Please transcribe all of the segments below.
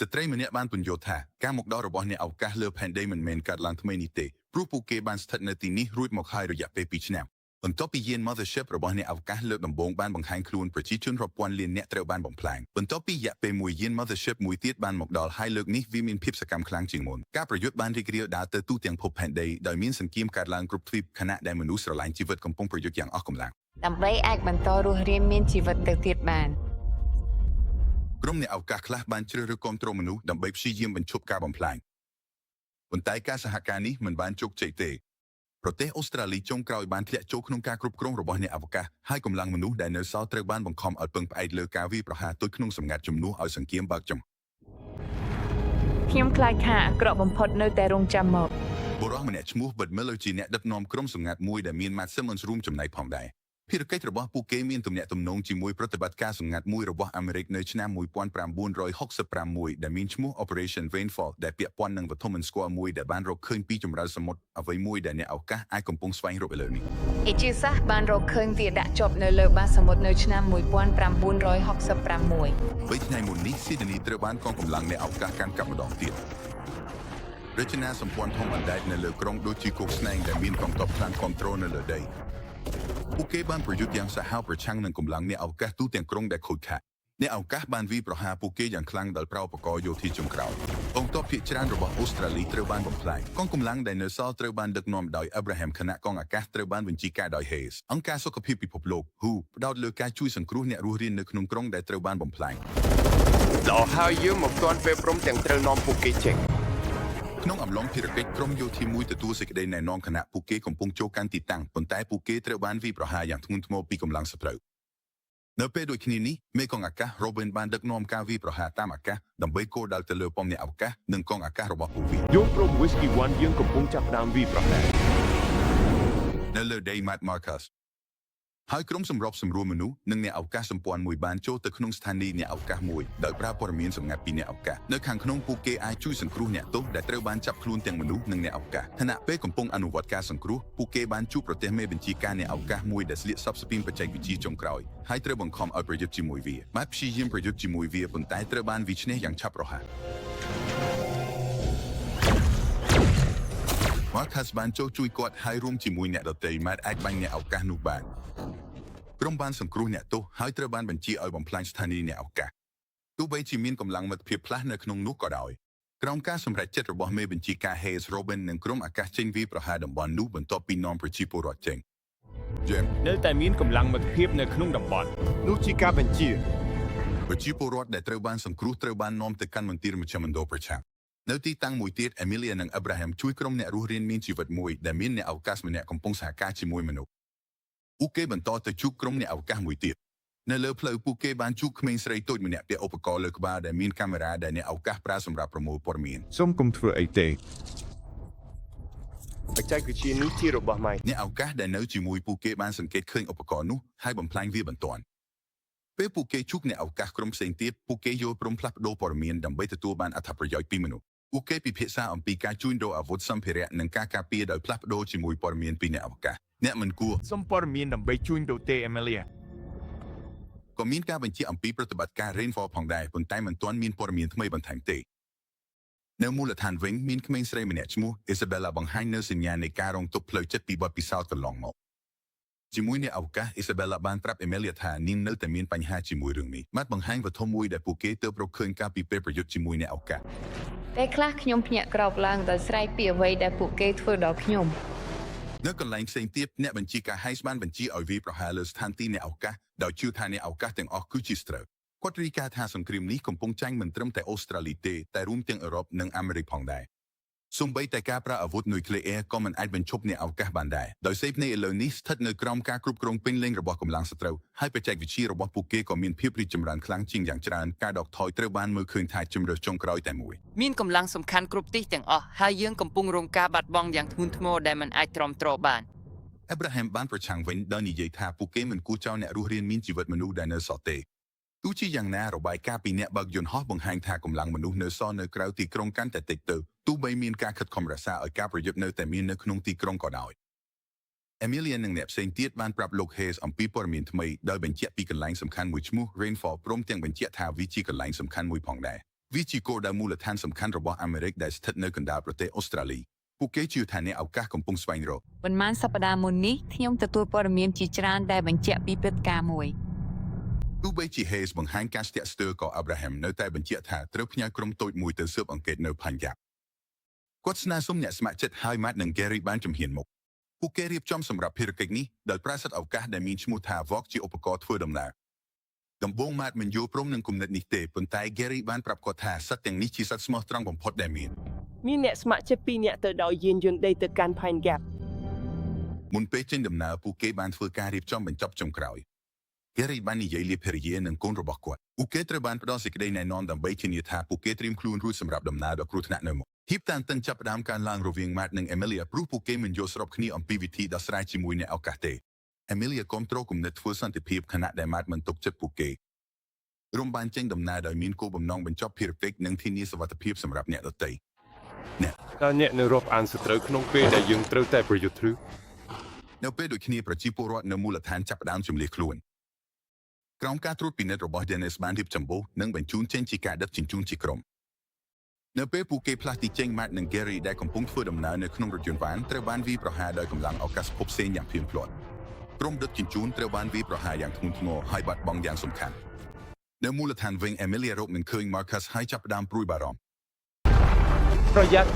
ស្ត្រីម្នាក់បានពន្យល់ថាការមកដល់របស់អ្នកអវកាសលើផែនដីមិនមែនកើតឡើងថ្មីនេះទេព្រោះពួកគេបានស្ថិតនៅទីនេះរួចមកហើយរយៈពេល2ឆ្នាំបន្ទាប់ពីយាន Mothership របស់អ្នកអវកាសលើកដំបូងបានបង្ហាញខ្លួនប្រជាជនរាប់ពាន់លានអ្នកត្រូវបានបំផ្លាញបន្ទាប់ពីរយៈពេលមួយយាន Mothership មួយទៀតបានមកដល់ហើយលើកនេះវាមានភាពសកម្មខ្លាំងជាងមុនការប្រយុទ្ធបានរីករាលដាលទៅទូទាំងភពផែនដីដោយមានសង្គ្រាមកើតឡើងគ្រប់ទ្វីបខណៈដែលមនុស្សស្រឡាញ់ជីវិតកំពុងប្រយុទ្ធយ៉ាងអស់កម្លាំងដើម្បីអាចបន្តរស់រានមានជីវិតទៅទៀតបានក្រុមអ្នកអវកាសខ្លះបានជ្រើសរើសគ្រប់គ្រងមនុស្សដើម្បីព្យាយាមបញ្ឈប់ការបំផ្លាញប៉ុន្តែការសហការនេះមិនបានជោគជ័យទេប្រទេសអូស្ត្រាលីចុងក្រោយបានធ្លាក់ចូលក្នុងការគ្រប់គ្រងរបស់អ្នកអវកាសហើយកម្លាំងមនុស្សដែលនៅសល់ត្រូវបានបង្ខំឲ្យពឹងផ្អែកលើការវាយប្រហារទុយក្នុងសម្ងាត់ជំនួសឲ្យសង្គ្រាមបើកចំខ្ញុំខ្លាចថាអាក្រក់បំផុតនៅតែរងចាំមកបុរសម្នាក់ឈ្មោះ Bud Miller ជាអ្នកដឹកនាំក្រុមសម្ងាត់មួយដែលមាន Matt Simmons រួមចំណែកផងដែរភារកិច្ចរបស់ពួកគេមានទំនាក់ទំនងជាមួយប្រតិបត្តិការសម្ងាត់មួយរបស់អាមេរិកនៅឆ្នាំ1965ដែលមានឈ្មោះ Operation Rainfall ដែលពាក់ព័ន្ធនឹងវត្ថុមិនស្គាល់មួយដែលបានរកឃើញពីជម្រៅសមុទ្រអ្វីមួយដែលអ្នកអវកាសអាចកំពុងស្វែងរកឥឡូវនេះអេជាសាសបានរកឃើញវាដាក់ជាប់នៅលើបាតសមុទ្រនៅឆ្នាំ1966 3ថ្ងៃមុននេះ Sydney ត្រូវបានកងកម្លាំងអ្នកអវកាសកាន់កាប់ម្ដងទៀតរចនាសម្ព័ន្ធធំអណ្ដែតនៅលើក្រុងដូចជាគោកស្នែងដែលមានកងទ័ពខ្លាំងគ្រប់គ្រងនៅលើដីពួកគេបានប្រយុទ្ធយ៉ាងសាហាវប្រឆាំងនឹងកម្លាំងអ្នកអវកាសទូទាំងក្រុងដែលខូចខាតអ្នកអវកាសបានវាយប្រហារពួកគេយ៉ាងខ្លាំងដោយប្រើឧបករណ៍យោធាចុងក្រោយកងទ័ពភាគច្រើនរបស់អូស្ត្រាលីត្រូវបានបំផ្លាញកងកម្លាំងដែលនៅសល់ត្រូវបានដឹកនាំដោយ Abraham ខណៈកងអាកាសត្រូវបានបញ្ជាការដោយ Hayes អង្គការសុខភាពពិភពលោក WHO ផ្ដោតលើការជួយសង្គ្រោះអ្នករស់រាននៅក្នុងក្រុងដែលត្រូវបានបំផ្លាញល្អហើយយើងមកទាន់ពេលព្រមទាំងត្រូវនាំពួកគេចេញក្នុងអំឡុងភារកិច្ចក្រុមយោធាមួយទទួលសេចក្តីណែនាំខណៈពួកគេកំពុងចូលកាន់ទីតាំងប៉ុន្តែពួកគេត្រូវបានវាយប្រហារយ៉ាងធ្ងន់ធ្ងរពីកម្លាំងសត្រូវនៅពេលដូចគ្នានេះមេកងអាកាស Robin បានដឹកនាំការវាយប្រហារតាមអាកាសដើម្បីគោលដៅទៅលើប៉មអ្នកអវកាសនិងកងអាកាសរបស់ពួកវាយល់ព្រម Whiskey 1យើងកំពុងចាប់ផ្ដើមវាយប្រហារនៅលើ Day Matt Marcus ហើយក្រុមសម្របសម្រួលមនុស្សនិងអ្នកអវកាសសម្ព័ន្ធមួយបានចូលទៅក្នុងស្ថានីយ៍អ្នកអវកាសមួយដោយប្រើព័ត៌មានសម្ងាត់ពីអ្នកអវកាសនៅខាងក្នុងពួកគេអាចជួយសង្គ្រោះអ្នកទោសដែលត្រូវបានចាប់ខ្លួនទាំងមនុស្សនិងអ្នកអវកាសខណៈពេលកំពុងអនុវត្តការសង្គ្រោះពួកគេបានជួបប្រទះមេបញ្ជាការអ្នកអវកាសមួយដែលស្លៀកសពស្ពីនបច្ចេកវិទ្យាចុងក្រោយហើយត្រូវបង្ខំឲ្យប្រយុទ្ធជាមួយវាបានព្យាយាមប្រយុទ្ធជាមួយវាប៉ុន្តែត្រូវបានវាឈ្នះយ៉ាងឆាប់រហ័សMarcus បានចូលជួយគាត់ហើយរួមជាមួយអ្នកដទៃម៉ែតអាចបាញ់អ្នកអវកាសនោះបានក្រុមបានសង្គ្រោះអ្នកទោសហើយត្រូវបានបញ្ជាឲ្យបំផ្លាញស្ថានីយ៍អ្នកអវកាសទោះបីជាមានកម្លាំងមិត្តភាពផ្លាស់នៅក្នុងនោះក៏ដោយក្រោមការសម្រេចចិត្តរបស់មេបញ្ជាការ Hayes Robin និងក្រុមអាកាសចេញវាយប្រហារតំបន់នោះបន្ទាប់ពីនាំប្រជាពលរដ្ឋចេញនៅតែមានកម្លាំងមិត្តភាពនៅក្នុងតំបន់នោះជាការបញ្ជាប្រជាពលរដ្ឋដែលត្រូវបានសង្គ្រោះត្រូវបាននាំទៅកាន់មន្ទីរមជ្ឈមណ្ឌលប្រឆាំងនៅទីតាំងមួយទៀត Amelia និង Abraham ជួយក្រុមអ្នករស់រានមានជីវិតមួយដែលមានអ្នកអវកាសម្នាក់កំពុងសហការជាមួយមនុស្សពួកគេបន្តទៅជួបក្រុមអ្នកអវកាសមួយទៀតនៅលើផ្លូវពួកគេបានជួបក្មេងស្រីតូចម្នាក់ពាក់ឧបករណ៍លើក្បាលដែលមានកាមេរ៉ាដែលអ្នកអវកាសប្រើសម្រាប់ប្រមូលព័ត៌មានសូមកុំធ្វើអីទេបច្ចេកវិទ្យានេះជារបស់ម៉ៃអ្នកអវកាសដែលនៅជាមួយពួកគេបានសង្កេតឃើញឧបករណ៍នោះហើយបំផ្លាញវាបន្ទាន់ពេលពួកគេជួបអ្នកអវកាសក្រុមផ្សេងទៀតពួកគេយល់ព្រមផ្លាស់ប្ដូរព័ត៌មានដើម្បីទទួលបានអត្ថប្រយោជន៍ពីមនុស្សពួកគេពិភាក្សាអំពីការជួញដូរអាវុធសម្ភារៈនិងការការពារដោយផ្លាស់ប្ដូរជាមួយព័ត៌មានពីអ្នកអវកាសអ្នកមិនគួរសុំព័ត៌មានដើម្បីជួញដូរទេ Amelia ក៏មានការបញ្ជាអំពីប្រតិបត្តិការ Rainfall ផងដែរប៉ុន្តែមិនទាន់មានព័ត៌មានថ្មីបន្ថែមទេនៅមូលដ្ឋានវិញមានក្មេងស្រីម្នាក់ឈ្មោះ Isabella បង្ហាញនៅសញ្ញានៃការរងទុក្ខផ្លូវចិត្តពីបទពិសោធន៍កន្លងមកជាមួយអ្នកអវកាស Isabella បានប្រាប់ Amelia ថានាងនៅតែមានបញ្ហាជាមួយរឿងនេះបានបង្ហាញវត្ថុមួយដែលពួកគេទើបរកឃើញកាលពីពេលប្រយុទ្ធជាមួយអ្នកអវកាសពេលខ្លះខ្ញុំភ្ញាក់ក្រោកឡើងដោយស្រែកពីអ្វីដែលពួកគេធ្វើដល់ខ្ញុំនៅកន្លែងផ្សេងទៀតអ្នកបញ្ជាការ Hayes បានបញ្ជាឲ្យវាយប្រហារលើស្ថានទីអ្នកអវកាសដោយជឿថាអ្នកអវកាសទាំងអស់គឺជាស្ត្រូវគាត់រាយការណ៍ថាសង្គ្រាមនេះកំពុងចាញ់មិនត្រឹមតែអូស្ត្រាលីទេតែរួមទាំងអឺរ៉ុបនិងអាមេរិកផងដែរសូម្បីតែការប្រើអាវុធនុយក្លេអ៊ែរក៏មិនអាចបញ្ឈប់អ្នកអវកាសបានដែរដោយសេពនៃឥឡូវនេះស្ថិតនៅក្រោមការគ្រប់គ្រងពេញលេញរបស់កម្លាំងសត្រូវហើយបច្ចេកវិទ្យារបស់ពួកគេក៏មានភាពរីកចម្រើនខ្លាំងជាងយ៉ាងច្រើនការដកថយត្រូវបានមើលឃើញថាជំរើសចុងក្រោយតែមួយមានកម្លាំងសំខាន់គ្រប់ទិសទាំងអស់ហើយយើងកំពុងរងការបាត់បង់យ៉ាងធ្ងន់ធ្ងរដែលមិនអាចទ្រាំទ្របាន Abraham បានប្រឆាំងវិញដោយនិយាយថាពួកគេមិនគួរចោលអ្នករស់រានមានជីវិតមនុស្សដែលនៅសល់ទេទោះជាយ៉ាងណារបាយការណ៍ពីអ្នកបើកយន្តហោះបង្ហាញថាកម្លាំងមនុស្សនៅសល់នៅក្រៅទីក្រុងកាន់តែតិចទៅទោះបីមានការខិតខំរក្សាឲ្យការប្រយុទ្ធនៅតែមាននៅក្នុងទីក្រុងក៏ដោយ Amelia និងអ្នកផ្សេងទៀតបានប្រាប់លោក Hayes អំពីព័ត៌មានថ្មីដោយបញ្ជាក់ពីកន្លែងសំខាន់មួយឈ្មោះ Rainfall ព្រមទាំងបញ្ជាក់ថាវាជាកន្លែងសំខាន់មួយផងដែរ វិជីគោដែលមូលដ្ឋានសំខាន់របស់អាមេរិកដែលស្ថិតនៅកណ្ដាលប្រទេសអូស្ត្រាលីពួកគេជឿថាអ្នកឱកាសកំពុងស្វែងរក ប៉ុន្មានសប្តាហ៍មុននេះខ្ញុំទទួលព័ត៌មានជាច្រើនដែលបញ្ជាក់ពីព្រឹត្តិការណ៍មួយ ទោះបីជា Hayes បង្ហាញការស្ទាក់ស្ទើរក៏ Abraham នៅតែបញ្ជាក់ថាត្រូវផ្ញើក្រុមតូចមួយទៅស៊ើបអង្កេតនៅ Punjab គាត់ស្នើសុំអ្នកស្ម័គ្រចិត្តឲ្យ Matt និង Gary បានជំហានមុខពួកគេរៀបចំសម្រាប់ភារកិច្ចនេះដោយប្រើសិទ្ធិឱកាសដែលមានឈ្មោះថា Vogue ជាឧបករណ៍ធ្វើដំណើរដំបូង Matt មិនយល់ព្រមនឹងគំនិតនេះទេប៉ុន្តែ Gary បានប្រាប់គាត់ថាសិទ្ធិទាំងនេះជាសិទ្ធិស្មោះត្រង់បំផុតដែលមាន មានអ្នកស្ម័គ្រចិត្ត2នាក់ទៅដោយយានយន្តដីទៅកាន់ Pine Gap មុនពេលចេញដំណើរពួកគេបានធ្វើការរៀបចំបញ្ចប់ចុងក្រោយ Gary បាននិយាយលាភរិយានិងកូនរបស់គាត់ពួកគេត្រូវបានផ្ដល់សេចក្តីណែនាំដើម្បីធានាថាពួកគេត្រៀមខ្លួនរួចសម្រាប់ដំណើរដ៏គ្រោះថ្នាក់នៅមុខហ៊ីបតានតឹងចាប់ផ្ដើមការឡើងរវាង Matt និង Amelia ព្រោះពួកគេមិនយល់ស្របគ្នាអំពីវិធីដោះស្រាយជាមួយអ្នកឱកាសទេ Amelia គាំទ្រគំនិតធ្វើសន្តិភាពខណៈដែល Matt មិនទុកចិត្តពួកគេក្រុមបានចេញដំណើរដោយមានគោលបំណងបញ្ចប់ភារកិច្ចនិងធានាសុវត្ថិភាពសម្រាប់អ្នកដទៃ តើអ្នកនៅរាប់អានសត្រូវក្នុងពេលដែលយើងត្រូវតែប្រយុទ្ធឬ នៅពេលដូចគ្នាប្រជាពលរដ្ឋនៅមូលដ្ឋានចាប់ផ្ដើមជំនះខ្លួនក្រោមការត្រួតពិនិត្យរបស់ Dennis បានរៀបចំបូសនិងបញ្ជូនចេញជាការដឹកជញ្ជូនជាក្រុមនៅពេលពួកគេផ្លាស់ទីចេញ Matt និង Gary ដែលកំពុងធ្វើដំណើរនៅក្នុងរថយន្តវ៉ានត្រូវបានវាយប្រហារដោយកម្លាំងឱកាសភពផ្សេងយ៉ាងភ្លាមភ្លាត់ក្រុមដឹកជញ្ជូនត្រូវបានវាយប្រហារយ៉ាងធ្ងន់ធ្ងរហើយបាត់បង់យ៉ាងសំខាន់នៅមូលដ្ឋានវិញ Amelia រកនឹងឃើញ Marcus ហើយចាប់ផ្ដើមព្រួយបារម្ភ ប្រយ័ត្ន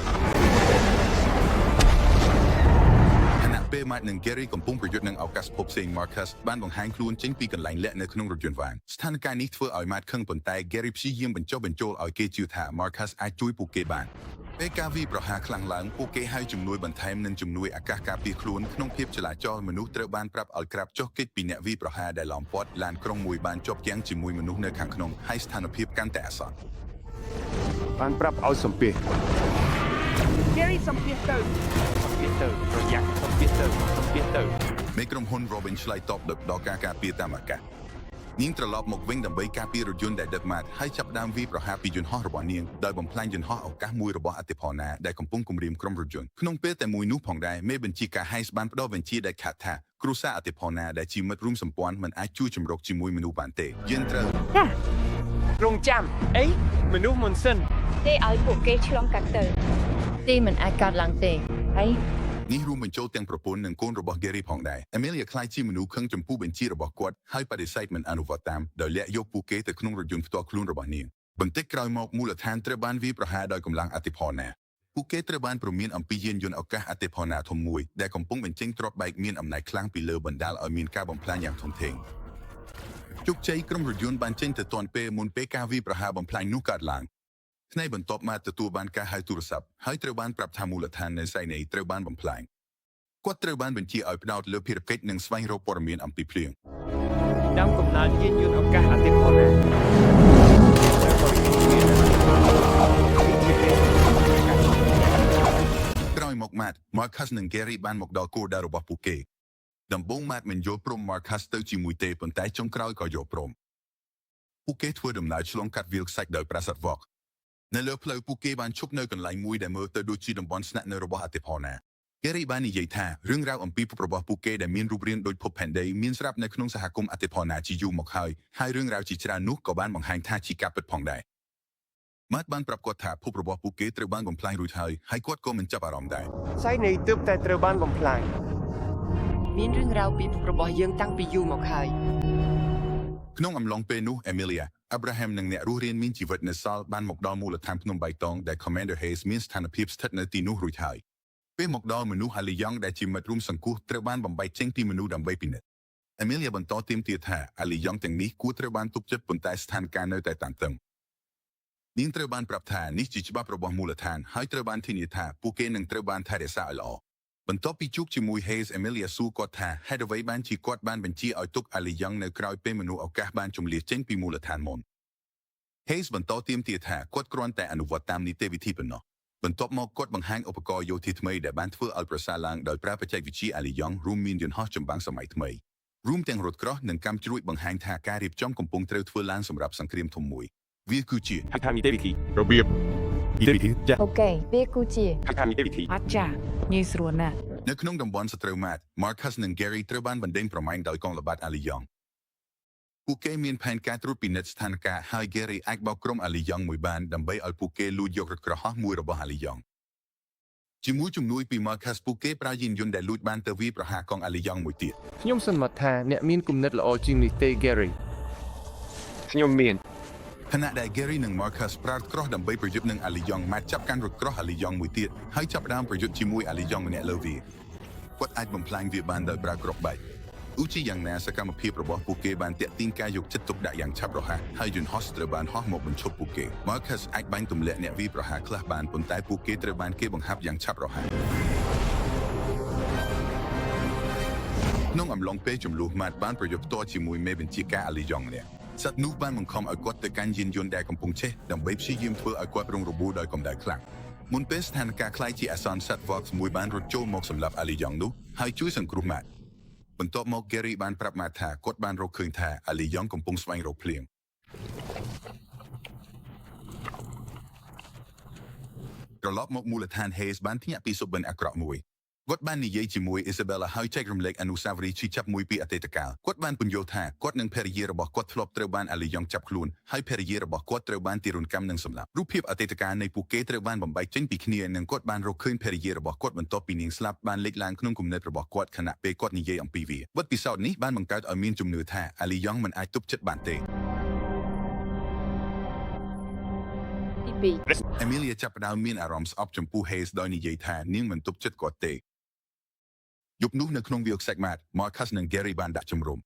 ខណៈពេល Matt និង Gary កំពុងប្រយុទ្ធនឹងឱកាសភពផ្សេង Marcus បានបង្ហាញខ្លួនចេញពីកន្លែងលាក់នៅក្នុងរថយន្តវ៉ានស្ថានភាពនេះធ្វើឲ្យ Matt ខឹងប៉ុន្តែ Gary ព្យាយាមបញ្ចុះបញ្ចូលឲ្យគេជឿថា Marcus អាចជួយពួកគេបានពេលការវាយប្រហារខ្លាំងឡើងពួកគេហៅជំនួយបន្ថែមនិងជំនួយអាកាសការពារខ្លួនក្នុងភាពចលាចលមនុស្សត្រូវបានប្រាប់ឲ្យក្រាបចុះគេចពីអ្នកវាយប្រហារដែលឡោមព័ទ្ធឡានក្រុងមួយបានជាប់គាំងជាមួយមនុស្សនៅខាងក្នុងហើយស្ថានភាពកាន់តែអាសន្ន បានប្រាប់ឲ្យសំភាស Gary សំភាសទៅប្រយ័ត្នសំភាសទៅ មេក្រុមហ៊ុន Robin ឆ្លើយតបដល់ការការពារតាមអាកាសនាងត្រឡប់មកវិញដើម្បីការពាររថយន្តដែលដឹក Matt ហើយចាប់ផ្ដើមវាយប្រហារពីយន្តហោះរបស់នាងដោយបំផ្លាញយន្តហោះឱកាសមួយរបស់អតិផរណាដែលកំពុងគំរាមក្រុមរថយន្តក្នុងពេលតែមួយនោះផងដែរមេបញ្ជាការ Hayes បានផ្ដល់បញ្ជាដែលខាត់ថាគ្រួសារអតិផរណាដែលជាមិត្តរួមសម្ព័ន្ធមិនអាចជួយជំរកជាមួយមនុស្សបានទេយើងត្រូវ រងចាំអីមនុស្សមុនសិន ទេឲ្យពួកគេឆ្លងកាត់ទៅ ទីមិនអាចកើតឡើងទេហើយ នេះរួមបញ្ចូលទាំងប្រពន្ធនិងកូនរបស់ Gary ផងដែរ Amelia ខ្លាចជាមនុស្សខឹងចំពោះបញ្ជារបស់គាត់ហើយបដិសេធមិនអនុវត្តតាមដោយលាក់យកពួកគេទៅក្នុងរថយន្តផ្ទាល់ខ្លួនរបស់នាងបន្តិចក្រោយមកមូលដ្ឋានត្រូវបានវាយប្រហារដោយកម្លាំងអតិផរណាពួកគេត្រូវបានព្រមានអំពីយានយន្តឱកាសអតិផរណាធំមួយដែលកំពុងបញ្ចេញទ្រព្យបែកមានអំណាចខ្លាំងពីលើបណ្ដាលឲ្យមានការបំផ្លាញយ៉ាងធំធេងជោគជ័យក្រុមរថយន្តបានចេញទៅទាន់ពេលមុនពេលការវាយប្រហារបំផ្លាញនោះកើតឡើងថ្ងៃបន្ទាប់មកទទួលបានការហៅទូរស័ព្ទហើយត្រូវបានប្រាប់ថាមូលដ្ឋាននៅសៃណីត្រូវបានបំផ្លាញគាត់ត្រូវបានបញ្ជាឲ្យផ្ដោតលើភារកិច្ចនិងស្វែងរកព័ត៌មានអំពីភ្លៀង ដើមកំណើតយានយន្តឱកាសអតិផរណា ក្រោយមក Matt, Marcus និង Gary បានមកដល់គោលដៅរបស់ពួកគេដំបូង Matt មិនយល់ព្រម Marcus ទៅជាមួយទេប៉ុន្តែចុងក្រោយក៏យល់ព្រមពួកគេធ្វើដំណើរឆ្លងកាត់វាលខ្សាច់ដោយប្រាសាទ Vogue នៅលើផ្លូវពួកគេបានឈប់នៅកន្លែងមួយដែលមើលទៅដូចជាតំបន់ស្នាក់នៅរបស់អតិផរណាGary បាននិយាយថារឿងរ៉ាវអំពីភពរបស់ពួកគេដែលមានរូបរាងដូចភពផែនដីមានស្រាប់នៅក្នុងសហគមន៍អតិផរណាជាយូរមកហើយរឿងរ៉ាវជាច្រើននោះក៏បានបង្ហាញថាជាការពិតផងដែរ Matt បានប្រាប់គាត់ថាភពរបស់ពួកគេត្រូវបានបំផ្លាញរួចហើយគាត់ក៏មិនចាប់អារម្មណ៍ដែរ សៃនៃទើបតែត្រូវបានបំផ្លាញមានរឿងរ៉ាវពីភពរបស់យើងតាំងពីយូរមកហើយ ក្នុងអំឡុងពេលនោះ Amelia, Abraham និងអ្នករស់រានមានជីវិតនៅសល់បានមកដល់មូលដ្ឋានភ្នំបៃតងដែល Commander Hayes មានស្ថានភាពស្ថិតនៅទីនោះរួចហើយពេលមកដល់មនុស្ស Ali Young ដែលជាមិត្តរួមសង្គ្រោះត្រូវបានបំបែកចេញពីមនុស្សដើម្បីពិនិត្យ Amelia បន្តទាមទារថា Ali Young ទាំងនេះគួរត្រូវបានទុកចិត្តប៉ុន្តែស្ថានភាពនៅតែតានតឹងនាងត្រូវបានប្រាប់ថានេះជាច្បាប់របស់មូលដ្ឋានហើយត្រូវបានធានាថាពួកគេនឹងត្រូវបានថែរក្សាឲ្យល្អបន្ទាប់ពីជួបជាមួយ Hayes Amelia សួរគាត់ថាហេតុអ្វីបានជាគាត់បានបញ្ជាឲ្យទុក Ali Young នៅក្រៅពេលមនុស្សឱកាសបានជម្លៀសចេញពីមូលដ្ឋានមុន Hayes បន្តទាមទារថាគាត់គ្រាន់តែអនុវត្តតាមនីតិវិធីប៉ុណ្ណោះបន្ទាប់មកគាត់បង្ហាញឧបករណ៍យោធាថ្មីដែលបានធ្វើឲ្យប្រសើរឡើងដោយប្រើបច្ចេកវិទ្យា Ali Young រួមមានយន្តហោះចម្បាំងសម័យថ្មីរួមទាំងរថក្រោះនិងកាំជ្រួចបង្ហាញថាការរៀបចំកំពុងត្រូវធ្វើឡើងសម្រាប់សង្គ្រាមធំមួយវាគឺជា ហៅថានីតិវិធីរបៀបនីតិវិធីចាស់ អូខេវាគូជា ហៅថានីតិវិធី អត់ចាងាយស្រួលណាស់ នៅក្នុងតំបន់សត្រូវ Matt, Marcus និង Gary ត្រូវបានបណ្ដេញប្រម៉ែងដោយកងល្បាត Ali Young ពួកគេមានផែនការត្រួតពិនិត្យស្ថានភាពហើយ Gary អាចបោកក្រុមអាលីយ៉ង់មួយបានដើម្បីឲ្យពួកគេលួចយករថក្រហមមួយរបស់អាលីយ៉ង់ជាមួយជំនួយពី Marcus ពួកគេប្រើយានយន្តដែលលួចបានទៅវាយប្រហារកងអាលីយ៉ង់មួយទៀត ខ្ញុំសន្មតថាអ្នកមានគំនិតល្អជាងនេះទេ Gary ខ្ញុំមាន ខណៈដែល Gary និង Marcus ប្រើក្រោះដើម្បីប្រយុទ្ធនឹងអាលីយ៉ង់ម៉ាត់ចាប់កាន់រថក្រោះអាលីយ៉ង់មួយទៀតហើយចាប់ផ្ដើមប្រយុទ្ធជាមួយអាលីយ៉ង់ម្នាក់លើវាគាត់អាចបំផ្លាញវាបានដោយប្រើគ្រាប់បែកឧជាយ៉ាងណាសកម្មភាពរបស់ពួកគេបានទាក់ទាញការយកចិត្តទុកដាក់យ៉ាងឆាប់រហ័សហើយយន្តហោះត្រូវបានហោះមកបញ្ឈប់ពួកគេ Marcus អាចបាញ់ទម្លាក់អ្នកវាយប្រហារខ្លះបានប៉ុន្តែពួកគេត្រូវបានគេបង្ហាប់យ៉ាងឆាប់រហ័សក្នុងអំឡុងពេលចំនួនម៉ាត់បានប្រយុទ្ធផ្ទាល់ជាមួយមេបញ្ជាការអាលីយ៉ង់ម្នាក់សត្វនោះបានបង្ខំឲ្យគាត់ទៅកាន់យានយន្តដែលកំពុងឆេះដើម្បីព្យាយាមធ្វើឲ្យគាត់រងរបួសដោយកម្ដៅខ្លាំងមុនពេលស្ថានភាពคล้ายជាអាសន្នសត្វ Vox មួយបានរត់ចូលមកសម្លាប់អាលីយ៉ង់នោះហើយជួយសង្គ្រោះម៉ាត់បន្ទាប់មក Gary បានប្រាប់ម៉ាត់ថាគាត់បានរកឃើញថាអាលីយ៉ង់កំពុងស្វែងរកភ្លៀងត្រឡប់មកមូលដ្ឋាន Hayes បានភ្ញាក់ពីសុបិនអាក្រក់មួយគាត់បាននិយាយជាមួយ Isabella ហើយចែករំលែកអនុស្សាវរីយ៍ឈឺចាប់មួយពីអតីតកាលគាត់បានពន្យល់ថាគាត់និងភរិយារបស់គាត់ធ្លាប់ត្រូវបានអាលីយ៉ង់ចាប់ខ្លួនហើយភរិយារបស់គាត់ត្រូវបានទារុណកម្មនិងសម្លាប់រូបភាពអតីតកាលនៃពួកគេត្រូវបានបំបែកចេញពីគ្នានិងគាត់បានរកឃើញភរិយារបស់គាត់បន្ទាប់ពីនាងស្លាប់បានលេចឡើងក្នុងគំនិតរបស់គាត់ខណៈពេលគាត់និយាយអំពីវាបទពិសោធន៍នេះបានបង្កើតឲ្យមានជំនឿថាអាលីយ៉ង់មិនអាចទប់ចិត្តបានទេ ទី Amelia ចាប់ផ្ដើមមានអារម្មណ៍ស្អប់ចំពោះ Hayes ដោយនិយាយថានាងមិនទប់ចិត្តគាត់ទេយប់នោះនៅក្នុងវាលខ្សាច់ម៉ាត Marcus និង Gary បានដាក់ជំរំ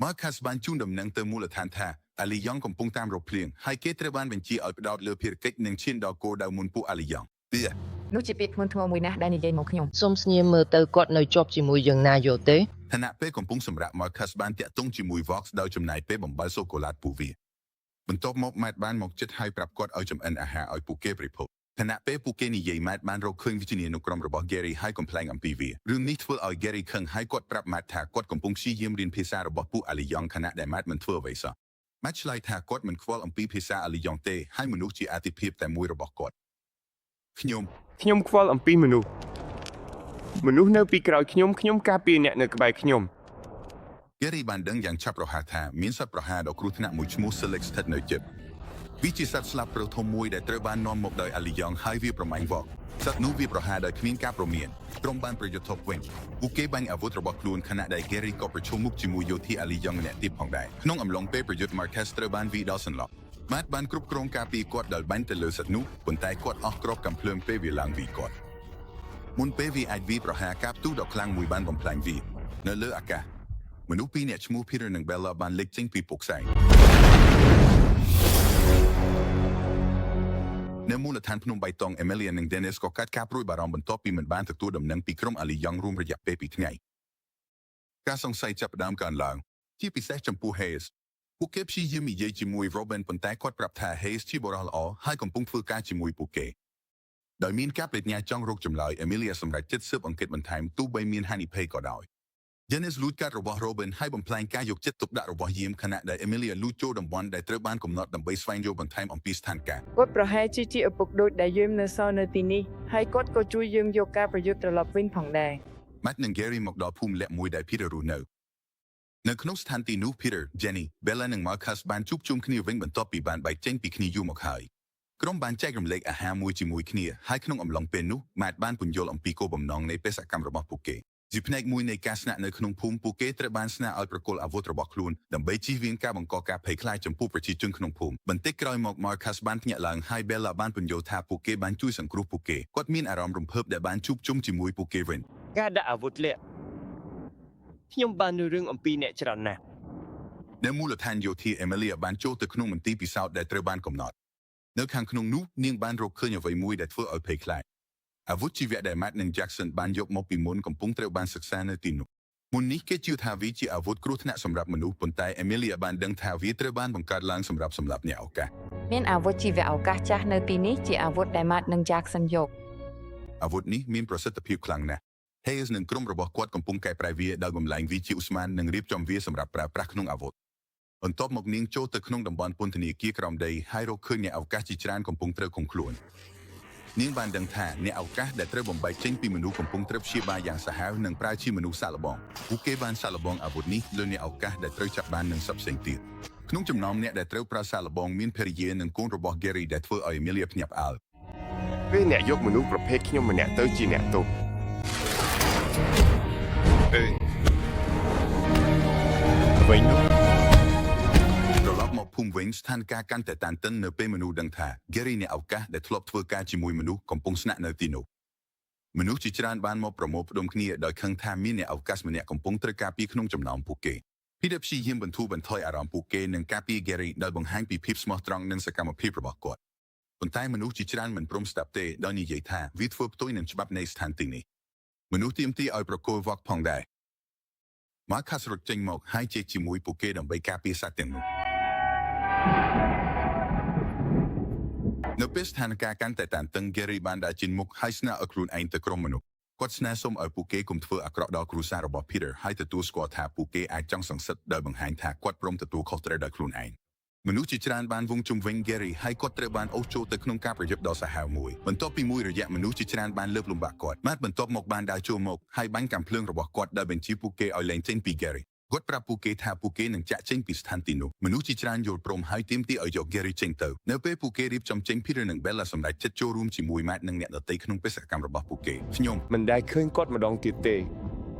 Marcus បានជូនដំណឹងទៅមូលដ្ឋានថាអាលីយ៉ង់កំពុងតាមរកភ្លៀងហើយគេត្រូវបានបញ្ជាឲ្យផ្ដោតលើភារកិច្ចនិងឈានដល់គោលដៅមុនពួកអាលីយ៉ង់វា នោះជាពាក្យធ្ងន់ធ្ងរមួយណាស់ដែលនិយាយមកខ្ញុំ សូមស្ងៀមមើលទៅគាត់នៅជាប់ជាមួយយើងណាយកទេ ខណៈពេលកំពុងសម្រាក Marcus បានតាក់ទងជាមួយ Vox ដោយចំណាយពេលបំបិលសូកូឡាតពូវាបន្ទាប់មក Matt បានមកជិតហើយប្រាប់គាត់ឲ្យចម្អិនអាហារឲ្យពួកគេបរិភោគខណៈពេលពួកគេនិយាយ Matt បានរកឃើញវិជ្ជានុក្រមរបស់ Gary ហើយកំ pl ែងអំពីវារឿងនេះធ្វើឲ្យ Gary ខឹងហើយគាត់ប្រាប់ Matt ថាគាត់កំពុងព្យាយាមរៀនភាសារបស់ពួកអាលីយ៉ង់ខណៈដែល Matt មិនធ្វើអ្វីសោះ Matt ឆ្លើយថាគាត់មិនខ្វល់អំពីភាសាអាលីយ៉ង់ទេហើយមនុស្សជាអាទិភាពតែមួយរបស់គាត់ខ្ញុំខ្វល់អំពីមនុស្សនៅពីក្រោយខ្ញុំការពារអ្នកនៅក្បែរខ្ញុំ Gary បានដឹងយ៉ាងឆាប់រហ័សថាមានសត្វប្រហារដ៏គ្រោះថ្នាក់មួយឈ្មោះ Select ស្ថិតនៅជិតវាជាសត្វស្លាបព្រៅធំមួយដែលត្រូវបាននាំមកដោយអាលីយ៉ង់ហើយវាប្រមាញ់វ៉កសត្វនោះវាប្រហារដោយគ្មានការព្រមានក្រុមបានប្រយុទ្ធថប់វិញពួកគេបាញ់អាវុធរបស់ខ្លួនខណៈដែល Gary ក៏ប្រឈមមុខជាមួយយោធាអាលីយ៉ង់ម្នាក់ទៀតផងដែរក្នុងអំឡុងពេលប្រយុទ្ធ Marcus ត្រូវបានវាយដល់សន្លប់ Matt បានគ្រប់គ្រងការពារគាត់ដោយបាញ់ទៅលើសត្វនោះប៉ុន្តែគាត់អស់គ្រាប់កាំភ្លើងពេលវាឡើងវាយគាត់មុនពេលវាអាចវាយប្រហារការផ្ទុះដ៏ខ្លាំងមួយបានបំផ្លាញវានៅលើអាកាសមនុស្សពីរនាក់ឈ្មោះ Peter និង Bella បានលេចចេញពីពុកខ្សែនៅមូលដ្ឋានភ្នំបៃតង Amelia និង Dennis ក៏កាត់ការព្រួយបារម្ភបន្ទាប់ពីមិនបានទទួលដំណឹងពីក្រុមអាលីយ៉ង់រួមរយៈពេល2ថ្ងៃការសង្ស័យចាប់ផ្ដើមកើនឡើងជាពិសេសចំពោះ Hayes ពួកគេព្យាយាមនិយាយជាមួយ Robin ប៉ុន្តែគាត់ប្រាប់ថា Hayes ជាបុរសល្អហើយកំពុងធ្វើការជាមួយពួកគេដោយមានការបដិញ្ញាចង់រកចម្លើយ Amelia សម្រេចចិត្តស៊ើបអង្កេតបន្ថែមទោះបីមានហានិភ័យក៏ដោយ Dennis លួចកាតរបស់ Robin ហើយបំផ្លាញការយកចិត្តទុកដាក់របស់យាមខណៈដែល Amelia លួចចូលតំបន់ដែលត្រូវបានកំណត់ដើម្បីស្វែងយល់បន្ថែមអំពីស្ថានភាព គាត់ប្រហែលជាឪពុកដូចដែលយើងនៅសល់នៅទីនេះហើយគាត់ក៏ជួយយើងយកការប្រយុទ្ធត្រឡប់វិញផងដែរ Matt និង Gary មកដល់ភូមិលាក់មួយដែល Peter រស់នៅក្នុងស្ថានទីនោះ Peter, Jenny, Bella និង Marcus បានជួបជុំគ្នាវិញបន្ទាប់ពីបានបែកចេញពីគ្នាយូរមកហើយក្រុមបានចែករំលែកអាហារមួយជាមួយគ្នាហើយក្នុងអំឡុងពេលនោះ Matt បានពន្យល់អំពីគោលបំណងនៃបេសកកម្មរបស់ពួកគេជាផ្នែកមួយនៃការស្នាក់នៅក្នុងភូមិពួកគេត្រូវបានស្នើឲ្យប្រគល់អាវុធរបស់ខ្លួនដើម្បីជៀសវាងការបង្កការភ័យខ្លាចចំពោះប្រជាជនក្នុងភូមិបន្តិចក្រោយមក Marcus បានភ្ញាក់ឡើងហើយ Bella បានពន្យល់ថាពួកគេបានជួយសង្គ្រោះពួកគេគាត់មានអារម្មណ៍រំភើបដែលបានជួបជុំជាមួយពួកគេវិញ ការដាក់អាវុធលាក់ខ្ញុំបាននៅរឿងអំពីអ្នកច្រើនណាស់ នៅមូលដ្ឋានយោធា Amelia បានចូលទៅក្នុងមន្ទីរពិសោធន៍ដែលត្រូវបានកំណត់នៅខាងក្នុងនោះនាងបានរកឃើញអ្វីមួយដែលធ្វើឲ្យភ័យខ្លាចអាវុធជីវៈដែល Matt និង Jackson បានយកមកពីមុនកំពុងត្រូវបានសិក្សានៅទីនោះមុននេះគេជឿថាវាជាអាវុធគ្រោះថ្នាក់សម្រាប់មនុស្សប៉ុន្តែ Amelia បានដឹងថាវាត្រូវបានបង្កើតឡើងសម្រាប់អ្នកឱកាស មានអាវុធជីវៈឱកាសចាស់នៅទីនេះជាអាវុធដែល Matt និង Jackson យក អាវុធនេះមានប្រសិទ្ធភាពខ្លាំងណាស់ Hayes និងក្រុមរបស់គាត់កំពុងកែប្រែវាដោយបំលែងវាជាឧស្ម័ននិងរៀបចំវាសម្រាប់ប្រើប្រាស់ក្នុងអាវុធបន្ទាប់មកនាងចូលទៅក្នុងតំបន់ពន្ធនាគារក្រោមដីហើយរកឃើញអ្នកឱកាសជាច្រើនកំពុងត្រូវឃុំខ្លួន នាងបានដឹងថាអ្នកឱកាសដែលត្រូវបំបែកចេញពីមនុស្សកំពុងត្រូវព្យាបាលយ៉ាងសាហាវនិងប្រើជាមនុស្សសាកល្បងពួកគេបានសាកល្បងអាវុធនេះលើអ្នកឱកាសដែលត្រូវចាប់បាននឹងសັບផ្សេងទៀតក្នុងចំណោមអ្នកដែលត្រូវប្រើសាកល្បងមានភរិយានិងកូនរបស់ Gary ដែលធ្វើឲ្យ Amelia ភ្ញាក់ផ្អើល ពេលអ្នកយកមនុស្សប្រភេទខ្ញុំម្នាក់ទៅជាអ្នកទោសវិញនោះ ត្រឡប់មកភូមិវិញស្ថានភាពកាន់តែតានតឹងនៅពេលមនុស្សដឹងថា Gary អ្នកឱកាសដែលធ្លាប់ធ្វើការជាមួយមនុស្សកំពុងស្នាក់នៅទីនោះមនុស្សជាច្រើនបានមកប្រមូលផ្ដុំគ្នាដោយខឹងថាមានអ្នកឱកាសម្នាក់កំពុងត្រូវការពីក្នុងចំណោមពួកគេPeter ព្យាយាមបន្ធូរបន្ថយអារម្មណ៍ពួកគេនិងការពារ Gary ដោយបង្ហាញពីភាពស្មោះត្រង់និងសកម្មភាពរបស់គាត់ប៉ុន្តែមនុស្សជាច្រើនមិនព្រមស្ដាប់ទេដោយនិយាយថាវាធ្វើផ្ទុយនឹងច្បាប់នៃស្ថានទីនេះមនុស្សទាមទារឲ្យប្រគល់វ៉ាក់ផងដែរ Marcus រត់ចេញមកហើយជែកជាមួយពួកគេដើម្បីការពារសត្វទាំងនោះនៅពេលស្ថានភាពកាន់តែតានតឹង Gary បានដើរជិនមុខហើយស្នើឲ្យខ្លួនឯងទៅក្រុមមនុស្សគាត់ស្នើសុំឲ្យពួកគេកុំធ្វើអាក្រក់ដល់គ្រួសាររបស់ Peter ហើយទទួលស្គាល់ថាពួកគេអាចចង់សង្សឹកដោយបង្ហាញថាគាត់ព្រមទទួលខុសត្រូវដោយខ្លួនឯងមនុស្សជាច្រើនបានវងជុំវិញ Gary ហើយគាត់ត្រូវបានអូសចូលទៅក្នុងការប្រយុទ្ធដ៏សាហាវមួយបន្ទាប់ពីមួយរយៈមនុស្សជាច្រើនបានលើកលំបាកគាត់ម៉ាត់បន្ទាប់មកបានដើរចូលមកហើយបាញ់កាំភ្លើងរបស់គាត់ដោយបញ្ជាពួកគេឲ្យលែងចេញពី Gary គាត់ប្រាប់ពួកគេថាពួកគេនឹងចាក់ចេញពីស្ថានទីនោះមនុស្សជាច្រើនយល់ព្រមហើយទាមទារឲ្យយក Gary ចេញទៅនៅពេលពួកគេរៀបចំចេញ Peter និង Bella សម្រាប់ចិត្តចូលរួមជាមួយ Matt និងអ្នកដទៃក្នុងបេសកកម្មរបស់ពួកគេខ្ញុំ មិនដែលឃើញគាត់ម្ដងទៀតទេ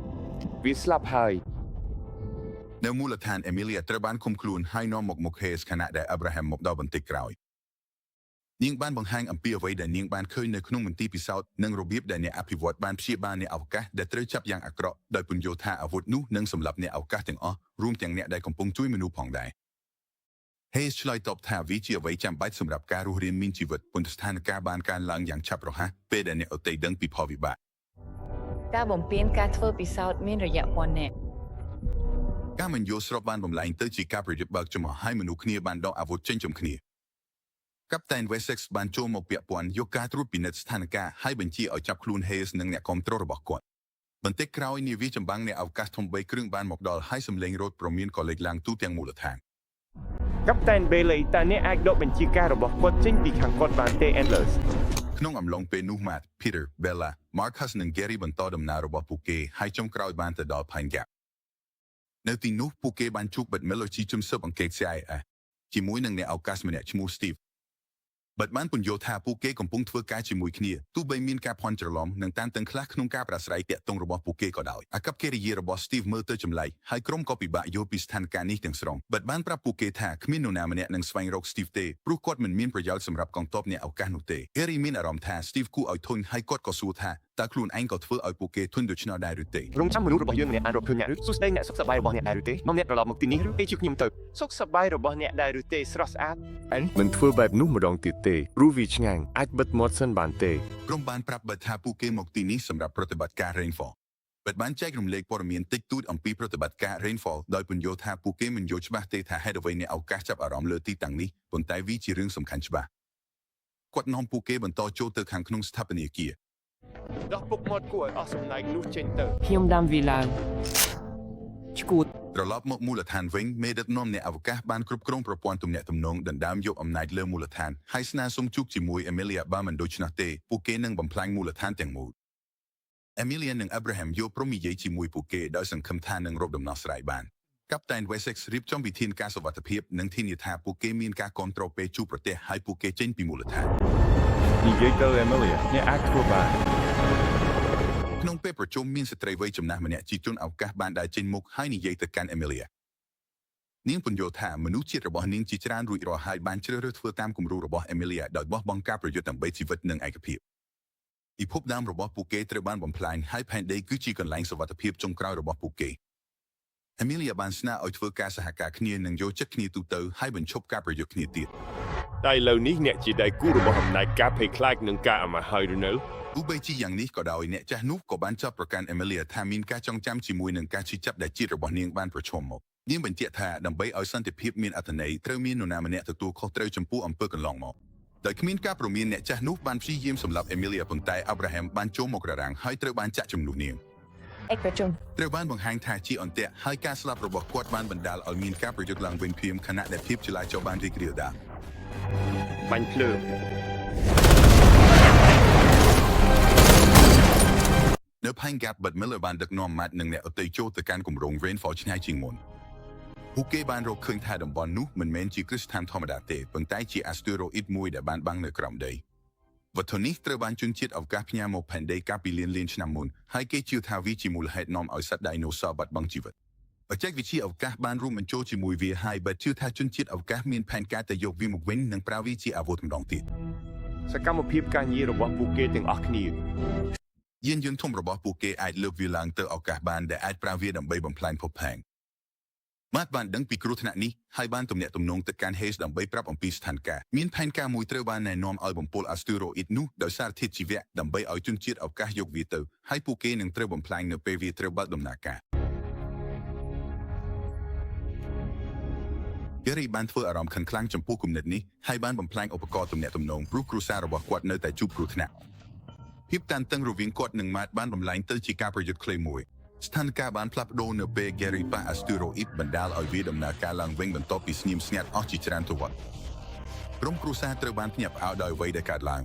វាស្លាប់ហើយ នៅមូលដ្ឋាន Amelia ត្រូវបានឃុំខ្លួនហើយនាំមកមុខ Hayes ខណៈដែល Abraham មកដល់បន្តិចក្រោយនាងបានបង្ហាញអំពីអ្វីដែលនាងបានឃើញនៅក្នុងមន្ទីរពិសោធន៍និងរបៀបដែលអ្នកអភិវឌ្ឍបានព្យាបាលអ្នកអវកាសដែលត្រូវចាប់យ៉ាងអាក្រក់ដោយពន្យល់ថាអាវុធនោះនឹងសម្លាប់អ្នកអវកាសទាំងអស់រួមទាំងអ្នកដែលកំពុងជួយមនុស្សផងដែរ Hayes ឆ្លើយតបថាវាជាអ្វីចាំបាច់សម្រាប់ការរស់រានមានជីវិតប៉ុន្តែស្ថានភាពបានកើនឡើងយ៉ាងឆាប់រហ័សពេលដែលអ្នកអតីតដឹងពីផលវិបាក ការបំពេញការធ្វើពិសោធន៍មានរយៈប៉ុណ្ណេះ ការមិនយល់ស្របបានបំលែងទៅជាការប្រយុទ្ធបើកចំហឲ្យមនុស្សគ្នាបានដកអាវុធចេញជុំគ្នាកាប់តែន Wessex បានចូលមកពាក់ព័ន្ធយកការត្រួតពិនិត្យស្ថានភាពហើយបញ្ជាឲ្យចាប់ខ្លួន Hayes និងអ្នកគ្រប់គ្រងរបស់គាត់បន្តិចក្រោយនាវាចម្បាំងអ្នកអវកាសធំ3គ្រឿងបានមកដល់ហើយសម្លេងរោទប្រមានក៏លេចឡើងទូទាំងមូលដ្ឋាន កាប់តែន Bailey តើអ្នកអាចដកបញ្ជាការរបស់គាត់ចេញពីខាងគាត់បានទេ Endless ក្នុងអំឡុងពេលនោះ Matt, Peter, Bella, Marcus និង Gary បន្តដំណើររបស់ពួកគេហើយចុងក្រោយបានទៅដល់ Pine Gap នៅទីនោះពួកគេបានជួប Bud Miller ជាជំសើបអង្កេត CIA ជាមួយនឹងអ្នកអវកាសម្នាក់ឈ្មោះ Steve បិទបានពន្យល់ថាពួកគេកំពុងធ្វើការជាមួយគ្នាទោះបីមានការភ័ន្តច្រឡំនិងតានតឹងខ្លះក្នុងការប្រាស្រ័យទាក់ទងរបស់ពួកគេក៏ដោយអាកប្បកិរិយារបស់ Steve មើលទៅចម្លែកហើយក្រុមក៏ពិបាកយល់ពីស្ថានភាពនេះទាំងស្រុងបិទបានប្រាប់ពួកគេថាគ្មាននរណាម្នាក់នឹងស្វែងរក Steve ទេព្រោះគាត់មិនមានប្រយោជន៍សម្រាប់កងទ័ពអ្នកអវកាសនោះទេ Gary មានអារម្មណ៍ថា Steve គួរឲ្យធុញហើយគាត់ក៏សួរថាតើខ្លួនឯងក៏ធ្វើឲ្យពួកគេធុញដូច្នោះដែរឬទេ រងចាំមនុស្សរបស់យើងម្នាក់អាចរកឃើញអ្នកឬសួស្ដីអ្នកសុខសប្បាយរបស់អ្នកដែរឬទេនាំអ្នកត្រឡប់មកទីនេះឬទេជាខ្ញុំទៅសុខសប្បាយរបស់អ្នកដែរឬទេស្រស់ស្អាតមិនធ្វើបែបនោះម្ដងទៀតទេព្រោះវាឆ្ងាញ់អាចបិទមាត់សិនបានទេ ក្រុមបានប្រាប់បិទថាពួកគេមកទីនេះសម្រាប់ប្រតិបត្តិការ Rainfall បិទបានចែករំលែកព័ត៌មានតិចតួចអំពីប្រតិបត្តិការ Rainfall ដោយពន្យល់ថាពួកគេមិនយល់ច្បាស់ទេថាហេតុអ្វីអ្នកអវកាសចាប់អារម្មណ៍លើទីតាំងនេះប៉ុន្តែវាជារឿងសំខាន់ច្បាស់គាត់នាំពួកគេបន្តចូលទៅខាងក្នុងស្ថាបនីយគារ ដោះពុកមាត់គួរឲ្យអស់សំណើចនោះចេញទៅ ខ្ញុំដាំវាឡើងឈួត ត្រឡប់មកមូលដ្ឋានវិញមេដឹកនាំអ្នកអវកាសបានគ្រប់គ្រងប្រព័ន្ធទំនាក់ទំនងដណ្ដើមយកអំណាចលើមូលដ្ឋានហើយស្នើសុំជួបជាមួយ Amelia បើមិនដូច្នោះទេពួកគេនឹងបំផ្លាញមូលដ្ឋានទាំងមូល Amelia និង Abraham យកព្រមនិយាយជាមួយពួកគេដោយសង្ឃឹមថានឹងរកដំណោះស្រាយបានកាប់តែន Wessex រៀបចំវិធានការសុវត្ថិភាពនិងធានាថាពួកគេមានការគ្រប់គ្រងពេលជួបប្រទេសហើយពួកគេចេញពីមូលដ្ឋាន និយាយទៅ Amelia អ្នកអាចធ្វើបាន ក្នុងពេលប្រជុំមានស្ត្រីវ័យចំណាស់ម្នាក់ជាជនអវកាសបានដើរចេញមុខហើយនិយាយទៅកាន់ Amelia នាងពន្យល់ថាមនុស្សជាតិរបស់នាងជាច្រើនរួចរាល់ហើយបានជ្រើសរើសធ្វើតាមគំរូរបស់ Amelia ដោយបោះបង់ការប្រយុទ្ធដើម្បីជីវិតនិងឯកភាពពិភពដើមរបស់ពួកគេត្រូវបានបំផ្លាញហើយផែនដីគឺជាកន្លែងសុវត្ថិភាពចុងក្រោយរបស់ពួកគេ Amelia បានស្នើឲ្យធ្វើការសហការគ្នានិងយកចិត្តគ្នាទូទៅហើយបញ្ឈប់ការប្រយុទ្ធគ្នាទៀត តែឥឡូវនេះអ្នកជាដៃគូរបស់អំណាចការភ័យខ្លាចនឹងការអាម៉ាស់ហើយឬនៅ ទោះបីជាយ៉ាងនេះក៏ដោយអ្នកចាស់នោះក៏បានចាប់ប្រកាន់ Amelia ថាមានការចងចាំជាមួយនឹងការឈឺចាប់ដែលជាតិរបស់នាងបានប្រឈមមកនាងបញ្ជាក់ថាដើម្បីឲ្យសន្តិភាពមានអត្ថន័យត្រូវមាននរណាម្នាក់ទទួលខុសត្រូវចំពោះអំពើកន្លងមកដោយគ្មានការព្រមានអ្នកចាស់នោះបានព្យាយាមសម្លាប់ Amelia ប៉ុន្តែ Abraham បានចូលមកររាំងហើយត្រូវបានចាក់ជំនួសនាង ឯកជន ត្រូវបានបង្ហាញថាជាអន្ទាក់ហើយការស្លាប់របស់គាត់បានបណ្ដាលឲ្យមានការប្រយុទ្ធឡើងវិញភ្លាមខណៈដែលភាពចលាចលបានរីករាលដាល បាញ់ភ្លើង នៅផែនកាប់បិទ Miller បានដឹកនាំម៉ាត់និងអ្នកអតីតចូលទៅកាន់គម្រោង Rainfall ឆ្ងាយជាងមុនពួកគេបានរកឃើញថាតំបន់នោះមិនមែនជាគ្រឹះស្ថានធម្មតាទេប៉ុន្តែជា asteroid មួយដែលបានបាំងនៅក្រោមដីវត្ថុនេះត្រូវបានជនជាតិអវកាសផ្ញើមកផែនដីកាលពីលានឆ្នាំមុនហើយគេជឿថាវាជាមូលហេតុនាំឲ្យសត្វ dinosaur បាត់បង់ជីវិតបច្ចេកវិទ្យាអវកាសបានរួមបញ្ចូលជាមួយវាហើយបើជឿថាជនជាតិអវកាសមានផែនការទៅយកវាមកវិញនិងប្រើវាជាអាវុធម្ដងទៀត សកម្មភាពការងាររបស់ពួកគេទាំងអស់គ្នា យានយន្តធំរបស់ពួកគេអាចលើកវាឡើងទៅឱកាសបានដែលអាចប្រើវាដើម្បីបំផ្លាញភពផែនម៉ាត់បានដឹងពីគ្រោះថ្នាក់នេះហើយបានទំនាក់ទំនងទៅកាន់ Hayes ដើម្បីប្រាប់អំពីស្ថានភាពមានផែនការមួយត្រូវបានណែនាំឲ្យបំពុល asteroid នោះដោយសារធាតុជីវៈដើម្បីឲ្យជនជាតិអវកាសយកវាទៅហើយពួកគេនឹងត្រូវបំផ្លាញនៅពេលវាត្រូវបើកដំណើរការ Gary បានធ្វើអារម្មណ៍ខឹងខ្លាំងចំពោះគំនិតនេះហើយបានបំផ្លាញឧបករណ៍ទំនាក់ទំនងព្រោះគ្រួសាររបស់គាត់នៅតែជួបគ្រោះថ្នាក់ភាពតានតឹងរវាងគាត់និង Matt បានបំលែងទៅជាការប្រយុទ្ធខ្លីមួយស្ថានភាពបានផ្លាស់ប្ដូរនៅពេល Gary ប៉ះ asteroid បណ្ដាលឲ្យវាដំណើរការឡើងវិញបន្ទាប់ពីស្ងៀមស្ងាត់អស់ជាច្រើនទសវត្សរ៍ក្រុមគ្រួសារត្រូវបានភ្ញាក់ផ្អើលដោយអ្វីដែលកើតឡើង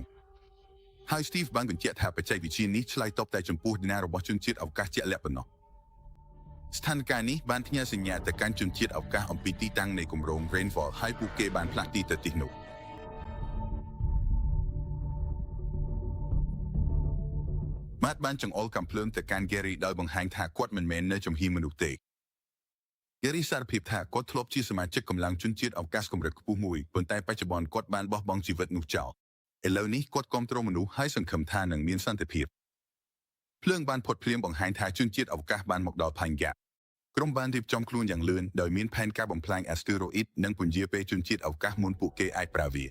ហើយ Steve បានបញ្ជាក់ថាបច្ចេកវិទ្យានេះឆ្លើយតបតែចំពោះដំណើររបស់ជនជាតិអវកាសជាក់លាក់ប៉ុណ្ណោះស្ថានភាពនេះបានផ្ញើសញ្ញាទៅកាន់ជនជាតិអវកាសអំពីទីតាំងនៃគម្រោង Rainfall ហើយពួកគេបានផ្លាស់ទីទៅទីនោះម៉ាត់បានចង្អុលកាំភ្លើងទៅកាន់ Gary ដោយបង្ហាញថាគាត់មិនមែននៅចំហៀងមនុស្សទេ Gary សារភាពថាគាត់ធ្លាប់ជាសមាជិកកម្លាំងជនជាតិអវកាសកម្រិតខ្ពស់មួយប៉ុន្តែបច្ចុប្បន្នគាត់បានបោះបង់ជីវិតនោះចោលឥឡូវនេះគាត់គាំទ្រមនុស្សហើយសង្ឃឹមថានឹងមានសន្តិភាពភ្លើងបានផុតភ្លាមបង្ហាញថាជនជាតិអវកាសបានមកដល់ផែនការក្រុមបានរៀបចំខ្លួនយ៉ាងលឿនដោយមានផែនការបំផ្លាញ asteroid និងពន្យាពេលជនជាតិអវកាសមុនពួកគេអាចប្រើវា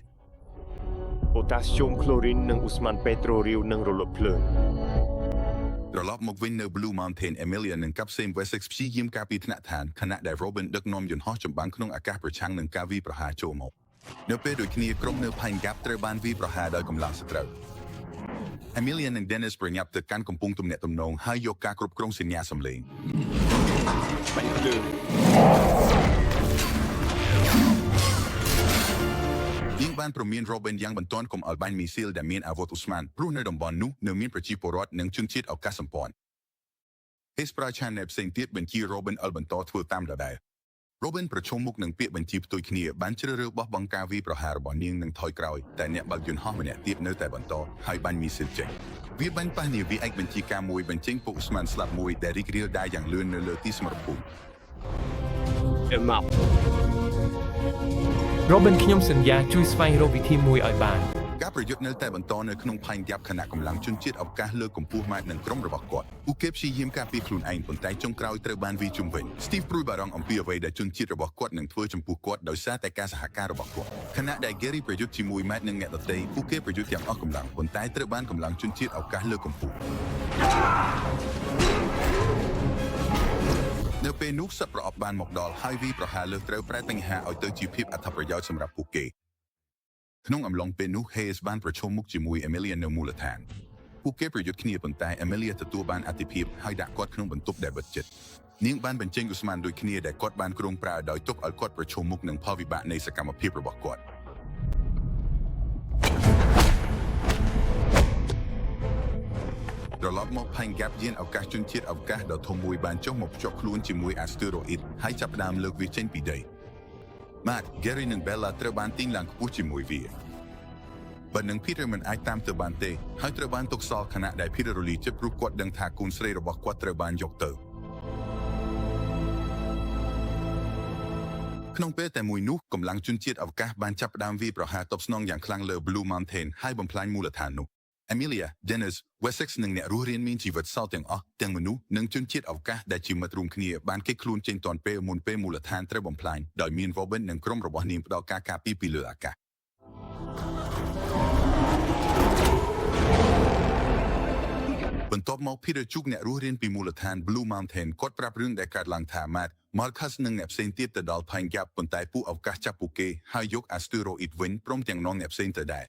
potassium chlorine និងឧស្ម័នពេត្រូរីវនិងរលត់ភ្លើង ត្រឡប់មកវិញនៅ Blue Mountain Amelia និងកាប់សេម Wessex ព្យាយាមការពារថ្នាក់ឋានខណៈដែល Robin ដឹកនាំយន្តហោះចម្បាំងក្នុងអាកាសប្រឆាំងនឹងការវាយប្រហារចូលមកនៅពេលដូចគ្នាក្រុមនៅ Pine Gap ត្រូវបានវាយប្រហារដោយកម្លាំងសត្រូវ Amelia និង Dennis ប្រញាប់ទៅកាន់កំពង់ទំនាក់ទំនងហើយយកការគ្រប់គ្រងសញ្ញាសំឡេងបាញ់ភ្លើងនាងបានប្រមាន Robin យ៉ាងបន្ទាន់កុំឲ្យបាញ់មីស៊ីលដែលមានអាវុធឧស្ម័នព្រោះនៅតំបន់នោះនៅមានប្រជាពលរដ្ឋនិងជនជាតិអវកាសសម្ព័ន្ធ Hayes ប្រើឆានណែផ្សេងទៀតបញ្ជា Robin ឲ្យបន្តធ្វើតាមដដែល Robin ប្រឈមមុខនឹងពាក្យបញ្ជាផ្ទុយគ្នាបានជ្រើសរើសបោះបង់ការវាយប្រហាររបស់នាងនិងថយក្រោយតែអ្នកបើកយន្តហោះម្នាក់ទៀតនៅតែបន្តហើយបាញ់មីស៊ីលចេញវាបាញ់ប៉ះនាវាឯកបញ្ជាការមួយបញ្ចេញពុកឧស្ម័នស្លាប់មួយដែលរីករាលដាលយ៉ាងលឿននៅលើទីស្មរភូមិ Robin ខ្ញុំសន្យាជួយស្វែងរកវិធីមួយឲ្យបាន ការប្រយុទ្ធនៅតែបន្តនៅក្នុងផែនយ៉ាប់ខណៈកម្លាំងជនជាតិអវកាសលើកកម្ពស់ម៉ាត់និងក្រុមរបស់គាត់ពួកគេព្យាយាមការពារខ្លួនឯងប៉ុន្តែចុងក្រោយត្រូវបានវាយជុំវិញ Steve ព្រួយបារម្ភអំពីអ្វីដែលជនជាតិរបស់គាត់នឹងធ្វើចំពោះគាត់ដោយសារតែការសហការរបស់គាត់ខណៈដែល Gary ប្រយុទ្ធជាមួយម៉ាត់និងអ្នកដទៃពួកគេប្រយុទ្ធទាំងអស់កម្លាំងប៉ុន្តែត្រូវបានកម្លាំងជនជាតិអវកាសលើកកម្ពស់នៅពេលនោះសត្វប្រអប់បានមកដល់ហើយវាយប្រហារលើត្រូវប្រែបញ្ហាឲ្យទៅជាភាពអត្ថប្រយោជន៍សម្រាប់ពួកគេក្នុងអំឡុងពេលនោះ Hayes បានប្រឈមមុខជាមួយ Amelia នៅមូលដ្ឋានពួកគេប្រយុទ្ធគ្នាប៉ុន្តែ Amelia ទទួលបានអធិភាពហើយដាក់គាត់ក្នុងបន្ទប់ដែលបិទជិតនាងបានបញ្ចេញឧស្ម័នដូចគ្នាដែលគាត់បានគ្រោងប្រើដោយទុកឲ្យគាត់ប្រឈមមុខនឹងផលវិបាកនៃសកម្មភាពរបស់គាត់ត្រឡប់មកផែនកាប់យានអវកាសជនជាតិអវកាសដ៏ធំមួយបានចុះមកភ្ជាប់ខ្លួនជាមួយ asteroid ហើយចាប់ផ្ដើមលើកវាចេញពីដី Matt, Gary និង Bella ត្រូវបានទាញឡើងខ្ពស់ជាមួយវាប៉ុន្តែ Peter មិនអាចតាមទៅបានទេហើយត្រូវបានទុកសល់ខណៈដែល Peter រលីចិត្តព្រោះគាត់ដឹងថាកូនស្រីរបស់គាត់ត្រូវបានយកទៅក្នុងពេលតែមួយនោះកម្លាំងជនជាតិអវកាសបានចាប់ផ្ដើមវាយប្រហារតបស្នងយ៉ាងខ្លាំងលើ Blue Mountain ហើយបំផ្លាញមូលដ្ឋាននោះ Amelia, Dennis, Wessex និងអ្នករស់រានមានជីវិតសល់ទាំងអស់ទាំងមនុស្សនិងជនជាតិអវកាសដែលជាមិត្តរួមគ្នាបានគេចខ្លួនចេញទាន់ពេលមុនពេលមូលដ្ឋានត្រូវបំផ្លាញដោយមាន Robin និងក្រុមរបស់នាងផ្ដល់ការការពារពីលើអាកាសបន្ទាប់មក Peter ជួបអ្នករស់រានពីមូលដ្ឋាន Blue Mountain គាត់ប្រាប់រឿងដែលកើតឡើងថា Matt, Marcus និងអ្នកផ្សេងទៀតទៅដល់ Pine Gap ប៉ុន្តែពួកអវកាសចាប់ពួកគេហើយយក asteroid វិញព្រមទាំងនាំអ្នកផ្សេងទៅដែរ